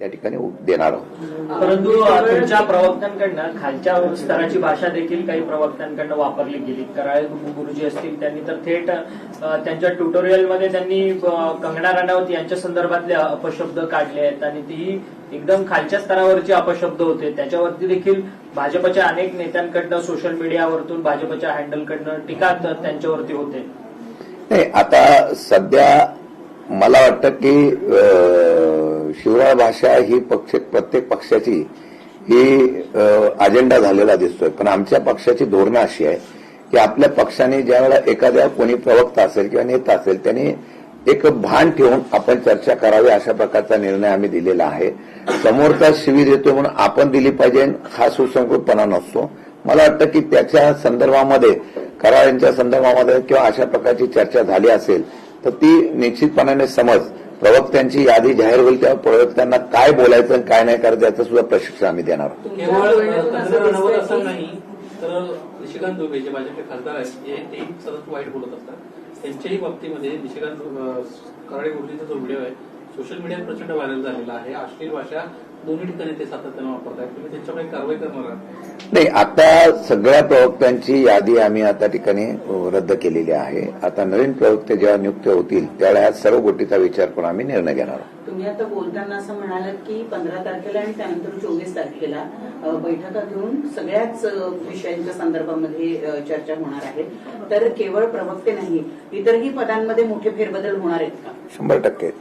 त्या ठिकाणी देणार आहोत. परंतु तुमच्या प्रवक्त्यांकडनं खालच्या स्तराची भाषा देखील काही प्रवक्त्यांकडनं वापरली गेली. कराळे गुरुजी असतील त्यांनी तर थेट त्यांच्या ट्युटोरियलमध्ये त्यांनी कंगना राणावत यांच्या संदर्भातले अपशब्द काढले आहेत आणि ती एकदम खालच्या स्तरावरचे अपशब्द होते. त्याच्यावरती देखील भाजपच्या अनेक नेत्यांकडनं सोशल मीडियावरतून भाजपच्या हँडलकडनं टीका त्यांच्यावरती होते. नाही, आता सध्या मला वाटतं की शिवराळ भाषा ही प्रत्येक पक्षाची ही अजेंडा झालेला दिसतोय. पण आमच्या पक्षाची धोरणं अशी आहे की आपल्या पक्षाने ज्यावेळेला एखाद्या कोणी प्रवक्ता असेल किंवा नेता असेल त्यांनी एक भान ठेवून आपण चर्चा करावी अशा प्रकारचा निर्णय आम्ही दिलेला आहे. समोरचा शिवी देतो म्हणून आपण दिली पाहिजे हा सुसंस्कृतपणा नसतो. मला वाटतं की त्याच्या संदर्भामध्ये कराळांच्या संदर्भामध्ये किंवा अशा प्रकारची चर्चा झाली असेल तर ती निश्चितपणाने समज प्रवक्त्यांची यादी जाहीर होईल तेव्हा प्रवक्त्यांना काय बोलायचं आणि काय नाही करायचं याचं सुद्धा प्रशिक्षण आम्ही देणार आहोत. केवळ असं नाही तर निशिकांत दुबे जे भाजपचे खासदार आहेत ते सतत वाईट बोलत असतात. त्यांच्याही बाबतीमध्ये निशिकांत कराळे गुरुजींचा जो व्हिडिओ आहे सोशल मीडियात प्रचंड व्हायरल झालेला आहे. अश्लील भाषा दोन्ही ठिकाणी ते सातत्यानं वापरतायत. तुम्ही त्यांच्याकडे कारवाई करणार आहात? नाही, आता सगळ्या प्रवक्त्यांची यादी आम्ही आता ठिकाणी रद्द केलेली आहे. आता नवीन प्रवक्ते जेव्हा नियुक्त होतील त्यावेळेला सर्व गोष्टीचा विचार करून आम्ही निर्णय घेणार आहोत. तुम्ही आता बोलताना असं म्हणालात की 15 तारखेला आणि त्यानंतर 24 तारखेला बैठका घेऊन सगळ्याच विषयांच्या संदर्भामध्ये चर्चा होणार आहे. तर केवळ प्रवक्ते नाही इतरही पदांमध्ये मोठे फेरबदल होणार आहेत का? 100%.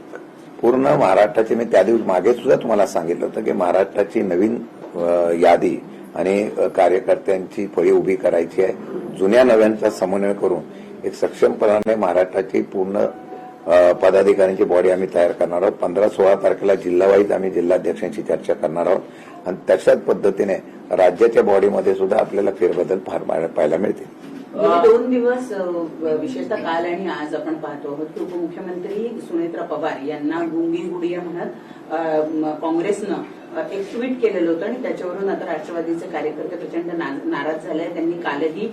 पूर्ण महाराष्ट्राची मी त्या दिवशी मागे सुद्धा तुम्हाला सांगितलं होतं की महाराष्ट्राची नवीन यादी आणि कार्यकर्त्यांची फळी उभी करायची आहे. जुन्या नव्यांचा समन्वय करून एक सक्षमपणाने महाराष्ट्राची पूर्ण पदाधिकाऱ्यांची बॉडी आम्ही तयार करणार आहोत. 15-16 तारखेला जिल्हावाईज आम्ही जिल्हाध्यक्षांशी चर्चा करणार आहोत आणि तशाच पद्धतीने राज्याच्या बॉडीमध्ये सुद्धा आपल्याला फेरबदल फार पाहायला मिळतील. 2 दिवस विशेषतः काल आणि आज आपण पाहतो आहोत की उपमुख्यमंत्री सुनेत्रा पवार यांना गुंगी गुडिया म्हणत काँग्रेसनं एक ट्विट केलेलं होतं आणि त्याच्यावरून आता राष्ट्रवादीचे कार्यकर्ते प्रचंड नाराज झाले. त्यांनी कालही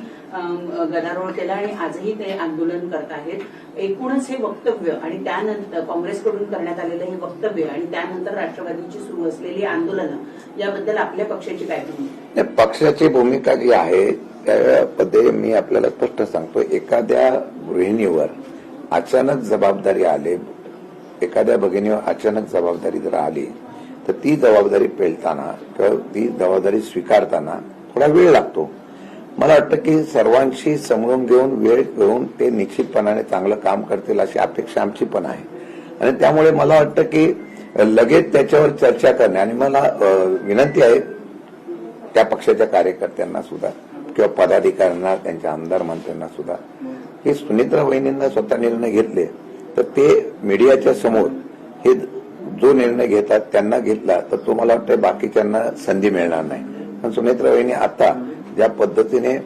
गदारोळ केला आणि आजही ते आंदोलन करत आहेत. एकूणच हे वक्तव्य आणि त्यानंतर काँग्रेसकडून करण्यात आलेलं हे वक्तव्य आणि त्यानंतर राष्ट्रवादीची सुरू असलेली आंदोलनं याबद्दल आपल्या पक्षाची काय भूमिका? पक्षाची भूमिका जी आहे त्यामध्ये मी आपल्याला स्पष्ट सांगतो. एखाद्या गृहिणीवर अचानक जबाबदारी आले, एखाद्या भगिनीवर अचानक जबाबदारी जर आली तर ती जबाबदारी पेलताना किंवा ती जबाबदारी स्वीकारताना थोडा वेळ लागतो. मला वाटतं की सर्वांशी समजून घेऊन वेळ घेऊन ते निश्चितपणाने चांगलं काम करतील अशी अपेक्षा आमची पण आहे. आणि त्यामुळे मला वाटतं की लगेच त्याच्यावर चर्चा करणे आणि मला विनंती आहे त्या पक्षाच्या कार्यकर्त्यांना सुद्धा किंवा पदाधिकाऱ्यांना त्यांच्या आमदार मंत्र्यांना सुद्धा की सुनेत्रा वहिनींना स्वतः निर्णय घेतले तर ते मीडियाच्या समोर हे जो निर्णय घेतात त्यांना घेतला तर तो मला वाटतं बाकीच्यांना संधी मिळणार नाही. पण सुनेत्रा वहिनी आता ज्या पद्धतीने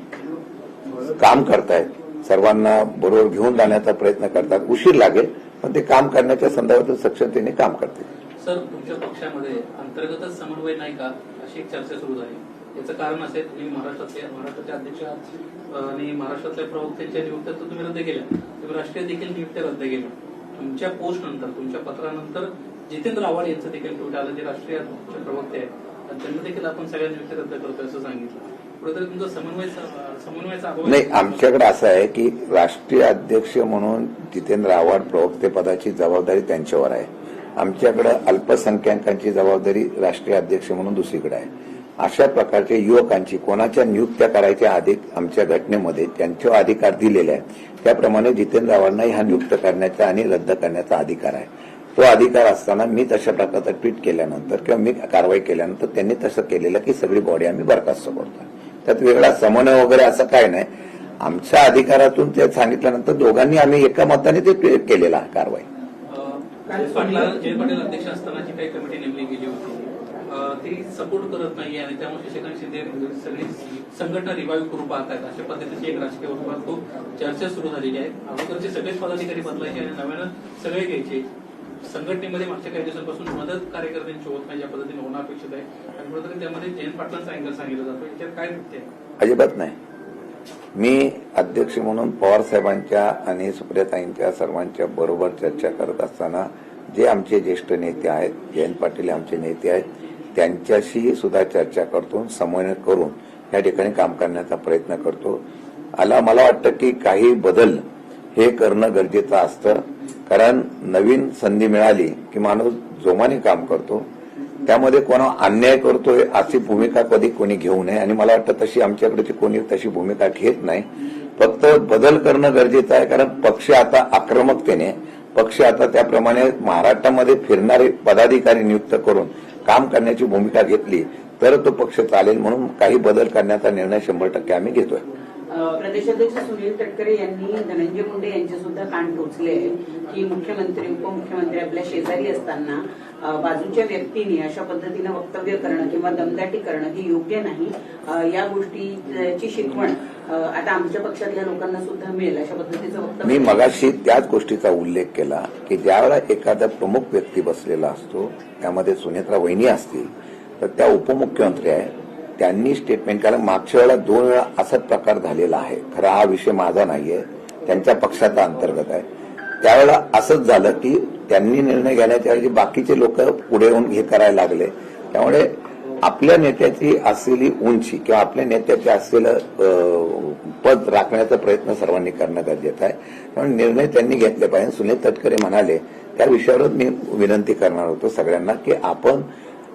काम करतायत सर्वांना बरोबर घेऊन जाण्याचा प्रयत्न करतात. उशीर लागेल पण ते काम करण्याच्या संदर्भात सक्षमतेने काम करतील. सर, तुमच्या पक्षामध्ये अंतर्गतच समन्वय नाही का अशी एक चर्चा सुरू झाली. याचं कारण असेल तुम्ही महाराष्ट्राचे अध्यक्ष आणि महाराष्ट्रातल्या प्रवक्त्यांच्या नियुक्त्या तुम्ही रद्द केल्या. तुम्ही राष्ट्रीय देखील नियुक्त्या रद्द केल्या. तुमच्या पोस्ट नंतर तुमच्या पत्रानंतर जितेंद्र आव्हाड यांचं देखील ट्विट आलं जे राष्ट्रीय प्रवक्ते आहेत त्यांना देखील आपण सगळ्या नियुक्त्या रद्द करतोय असं सांगितलं. कुठेतरी तुमचा समन्वयाचा अभाव नाही. आमच्याकडे असं आहे की राष्ट्रीय अध्यक्ष म्हणून जितेंद्र आव्हाड प्रवक्ते पदाची जबाबदारी त्यांच्यावर आहे. आमच्याकडे अल्पसंख्याकांची जबाबदारी राष्ट्रीय अध्यक्ष म्हणून दुसरीकडे आहे. अशा प्रकारच्या युवकांची कोणाच्या नियुक्त्या करायच्या अधिक आमच्या घटनेमध्ये त्यांचे अधिकार दिलेले आहेत. त्याप्रमाणे जितेंद्र आव्हाडांना ह्या नियुक्त करण्याचा आणि रद्द करण्याचा अधिकार आहे. तो अधिकार असताना मी तशा प्रकारचा ट्विट केल्यानंतर किंवा मी कारवाई केल्यानंतर त्यांनी तसं केलेलं की सगळी बॉडी आम्ही बरखास्त करतो. त्यात वेगळा समन्वय वगैरे असं काय नाही. आमच्या अधिकारातून ते सांगितल्यानंतर दोघांनी आम्ही एका मताने ते केलेला कारवाई. जयंत पाटील अध्यक्ष असताना जी काही कमिटी नेमली गेली होती ती सपोर्ट करत नाही आणि त्यामुळे शशिकांत शिंदे सगळी संघटना रिवाईव्ह करू पाहतात अशा पद्धतीची एक राजकीय वर्तुळात खूप चर्चा सुरू झालेली आहे. अगोदरचे सगळेच पदाधिकारी बदलायचे आणि नव्यानं सगळे घ्यायचे. संघटनेमध्ये मागच्या काही दिवसांपासून मदत कार्यकर्त्यांची होत नाही, या पद्धतीने होणं अपेक्षित आहे आणि कुठेतरी त्यामध्ये जयंत पाटलांचा अँगल सांगितलं जातो. याच्यात काय नसते? अजिबात नाही. मी अध्यक्ष म्हणून पवार साहेबांच्या आणि सुप्रियाताईंच्या सर्वांच्या बरोबर चर्चा करत असताना जे आमचे ज्येष्ठ नेते आहेत, जयंत पाटील आमचे नेते आहेत, त्यांच्याशी सुद्धा चर्चा करतो, समन्वय करून या ठिकाणी काम करण्याचा प्रयत्न करतो. मला वाटतं की काही बदल हे करणं गरजेचं असतं, कारण नवीन संधी मिळाली की माणूस जोमाने काम करतो. त्यामध्ये कोणा अन्याय करतोय अशी भूमिका कधी कोणी घेऊ नये, आणि मला वाटतं तशी आमच्याकडची कोणी तशी भूमिका घेत नाही. फक्त बदल करणं गरजेचं आहे, कारण पक्ष आता आक्रमकतेने पक्ष आता त्याप्रमाणे महाराष्ट्रामध्ये फिरणारे पदाधिकारी नियुक्त करून काम करण्याची भूमिका घेतली तर तो पक्ष चालेल. म्हणून काही बदल करण्याचा निर्णय 100% आम्ही घेतोय. प्रदेशाध्यक्ष सुनील तटकरे यांनी धनंजय मुंडे यांचे सुद्धा कान टोचले की मुख्यमंत्री उपमुख्यमंत्री आपल्या शेजारी असताना बाजूच्या व्यक्तीने अशा पद्धतीनं वक्तव्य करणं किंवा दमदाटी करणं हे योग्य नाही. या गोष्टीची शिकवण आता आमच्या पक्षातल्या लोकांना सुद्धा मिळेल अशा पद्धतीचं वक्तव्य. मी मगाशी त्याच गोष्टीचा उल्लेख केला की ज्यावेळेला एखादा प्रमुख व्यक्ती बसलेला असतो, त्यामध्ये सुनेत्रा वहिनी असतील तर त्या उपमुख्यमंत्री आहे, त्यांनी स्टेटमेंट केलं. मागच्या वेळेला 2 वेळा असाच प्रकार झालेला आहे. खरा हा विषय माझा नाहीये, त्यांच्या पक्षाचा अंतर्गत आहे. त्यावेळेला असंच झालं की त्यांनी निर्णय घेण्याच्या ऐवजी बाकीचे लोक पुढे येऊन हे करायला लागले. त्यामुळे आपल्या नेत्याची असलेली उंची किंवा आपल्या नेत्याचे असलेलं पद राखण्याचा प्रयत्न सर्वांनी करणं गरजेचं आहे. त्यामुळे निर्णय त्यांनी घेतले पाहिजे. सुनील तटकरे म्हणाले त्या विषयावर मी विनंती करणार होतो सगळ्यांना की आपण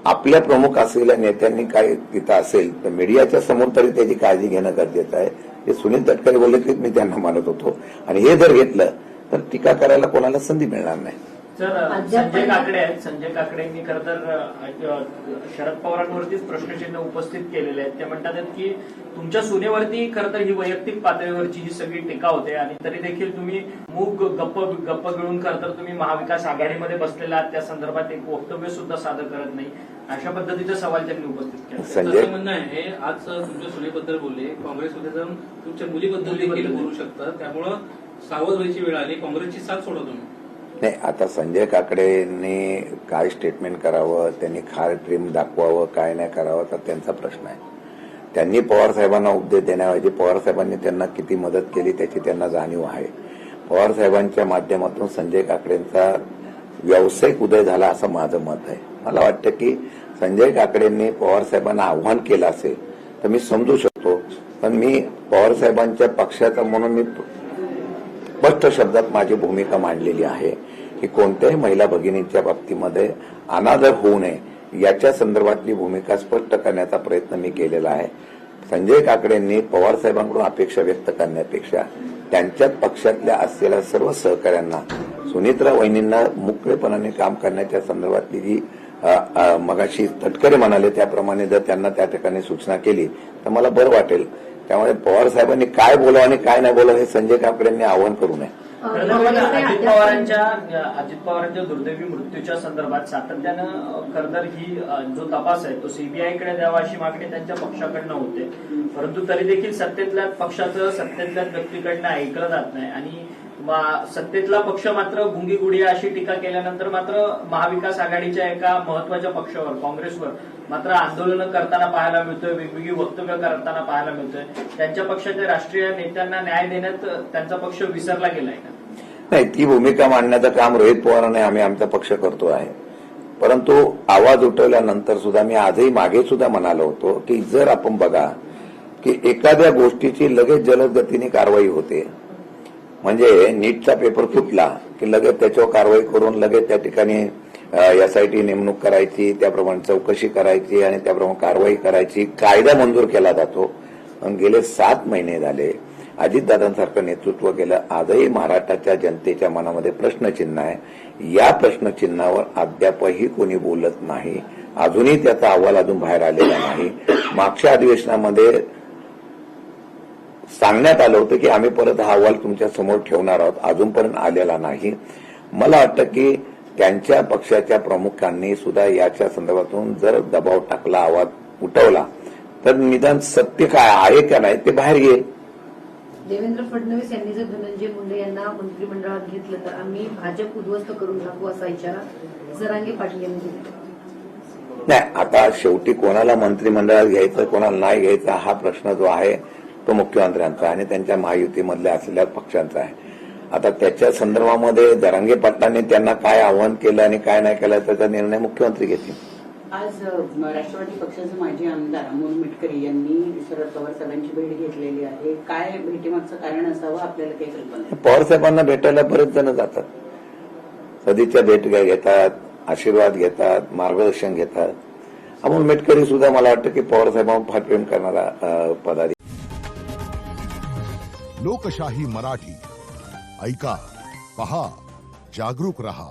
आपल्या प्रमुख असलेल्या नेत्यांनी काय तिथं असेल तर मीडियाच्या समोर तरी त्याची काळजी घेणं गरजेचं आहे. हे सुनील तटकरे बोलले की मी त्यांना मानत होतो, आणि हे जर घेतलं तर टीका करायला कोणाला संधी मिळणार नाही. सर, संजय काकडेंनी खरं तर शरद पवारांवरतीच प्रश्नचिन्ह उपस्थित केलेले आहेत. ते म्हणतात की तुमच्या सुनेवरती खरं तर ही वैयक्तिक पातळीवरची ही सगळी टीका होते, आणि तरी देखील तुम्ही मूग गप्प गिळून खरं तर तुम्ही महाविकास आघाडीमध्ये बसलेला आहात, त्या संदर्भात एक वक्तव्य सुद्धा सादर करत नाही, अशा पद्धतीचा सवाल त्यांनी उपस्थित केला. संजय म्हणणं आहे आज तुमच्या सुनेबद्दल बोलले, काँग्रेसमध्ये जाऊन तुमच्या मुलीबद्दल देखील बोलू शकतात, त्यामुळं सावध व्हायची वेळ आली, काँग्रेसची साथ सोडा तुम्ही. नाही, आता संजय काकडेंनी काय स्टेटमेंट करावं, त्यांनी खार ट्रीम दाखवावं, काय नाही करावं तर त्यांचा प्रश्न आहे. त्यांनी पवार साहेबांना उपदेश देण्याऐवजी पवार साहेबांनी त्यांना किती मदत केली त्याची त्यांना जाणीव आहे. पवार साहेबांच्या माध्यमातून संजय काकडेंचा व्यावसायिक उदय झाला असं माझं मत आहे. मला वाटतं की संजय काकडेंनी पवार साहेबांना आव्हान केलं असेल तर मी समजू शकतो, पण मी पवार साहेबांच्या पक्षाचा म्हणून मी स्पष्ट शब्दात माझी भूमिका मांडलेली आहे की कोणत्याही महिला भगिनींच्या बाबतीमध्ये अनादर होऊ नये याच्या संदर्भातली भूमिका स्पष्ट करण्याचा प्रयत्न मी केलेला आहे. संजय काकडेंनी पवार साहेबांकडून अपेक्षा व्यक्त करण्यापेक्षा त्यांच्याच पक्षातल्या असलेल्या सर्व सहकाऱ्यांना, सुनेत्रा वहिनींना मोकळेपणाने काम करण्याच्या संदर्भातली जी मगाशी तटकरे म्हणाले त्याप्रमाणे जर त्यांना त्या ठिकाणी सूचना केली तर मला बरं वाटेल. त्यामुळे पवार साहेबांनी काय बोलावं आणि काय नाही बोलावं हे संजय काकडेंनी आवाहन करू नये. अजित पवारांच्या दुर्दैवी मृत्यूच्या संदर्भात सातत्यानं खरं तर ही जो तपास आहे तो सीबीआयकडे द्यावा अशी मागणी त्यांच्या पक्षाकडनं होते, परंतु तरी देखील सत्तेतल्या पक्षाचं सत्तेतल्या व्यक्तीकडनं ऐकलं जात नाही, आणि सत्तेतला पक्ष मात्र गुंगीगुडिया अशी टीका केल्यानंतर मात्र महाविकास आघाडीच्या एका महत्वाच्या पक्षावर काँग्रेसवर मात्र आंदोलनं करताना पाहायला मिळतोय, वेगवेगळी वक्तव्य करताना पाहायला मिळतोय. त्यांच्या पक्षाच्या राष्ट्रीय नेत्यांना न्याय देण्यात त्यांचा पक्ष विसरला गेलाय का? नाही, ती भूमिका मांडण्याचं काम रोहित पवारांनी आम्ही आमचा पक्ष करतो आहे. परंतु आवाज उठवल्यानंतर सुद्धा मी आजही मागे सुद्धा म्हणालो होतो की जर आपण बघा की एखाद्या गोष्टीची लगेच जलद गतीने कारवाई होते, म्हणजे नीटचा पेपर फुटला की लगेच त्याच्यावर कारवाई करून लगेच त्या ठिकाणी एसआयटी नेमणूक करायची, त्याप्रमाणे चौकशी करायची आणि त्याप्रमाणे कारवाई करायची, कायदा मंजूर केला जातो. गेले 7 महिने झाले अजितदादांसारखं नेतृत्व केलं. आजही महाराष्ट्राच्या जनतेच्या मनामध्ये प्रश्नचिन्ह आहे. या प्रश्नचिन्हावर अद्यापही कोणी बोलत नाही. अजूनही त्याचा अहवाल अजून बाहेर आलेला नाही. मागच्या अधिवेशनामध्ये सांगण्यात आलं होतं की आम्ही परत हा अहवाल तुमच्या समोर ठेवणार आहोत, अजूनपर्यंत आलेला नाही. मला वाटतं की त्यांच्या पक्षाच्या प्रमुखांनी सुद्धा याच्या संदर्भातून जर दबाव टाकला, आवाज उठवला तर निदान सत्य काय आहे का नाही ते बाहेर येईल. देवेंद्र फडणवीस यांनी जर धनंजय मुंडे यांना मंत्रिमंडळात घेतलं तर आम्ही भाजप उद्ध्वस्त करून टाकू असा इशारा जरांगे पाटील यांनी दिला. नाही, आता शेवटी कोणाला मंत्रिमंडळात घ्यायचं कोणाला नाही घ्यायचा हा प्रश्न जो आहे तो मुख्यमंत्र्यांचा आणि त्यांच्या महायुतीमधल्या असलेल्या पक्षांचा आहे. आता त्याच्या संदर्भामध्ये जरांगे पाटलांनी त्यांना काय आव्हान केलं आणि काय नाही केलं त्याचा निर्णय मुख्यमंत्री घेतील. आज राष्ट्रवादी पक्षाचे माजी आमदार अमोल मिटकरी यांनी शरद पवार साहेबांची भेट घेतलेली आहे. काय भेटीमागचं कारण असावं आपल्याला काही कल्पना आहे? पवार साहेबांना भेटायला बरेच जण जातात, सदिच्छा भेट घेतात, आशीर्वाद घेतात, मार्गदर्शन घेतात. अमोल मिटकरी सुद्धा मला वाटतं की पवार साहेबांना फार प्रेम करणारा पदाधिकारी. लोकशाही मराठी ऐका, पहा, जागरूक रहा.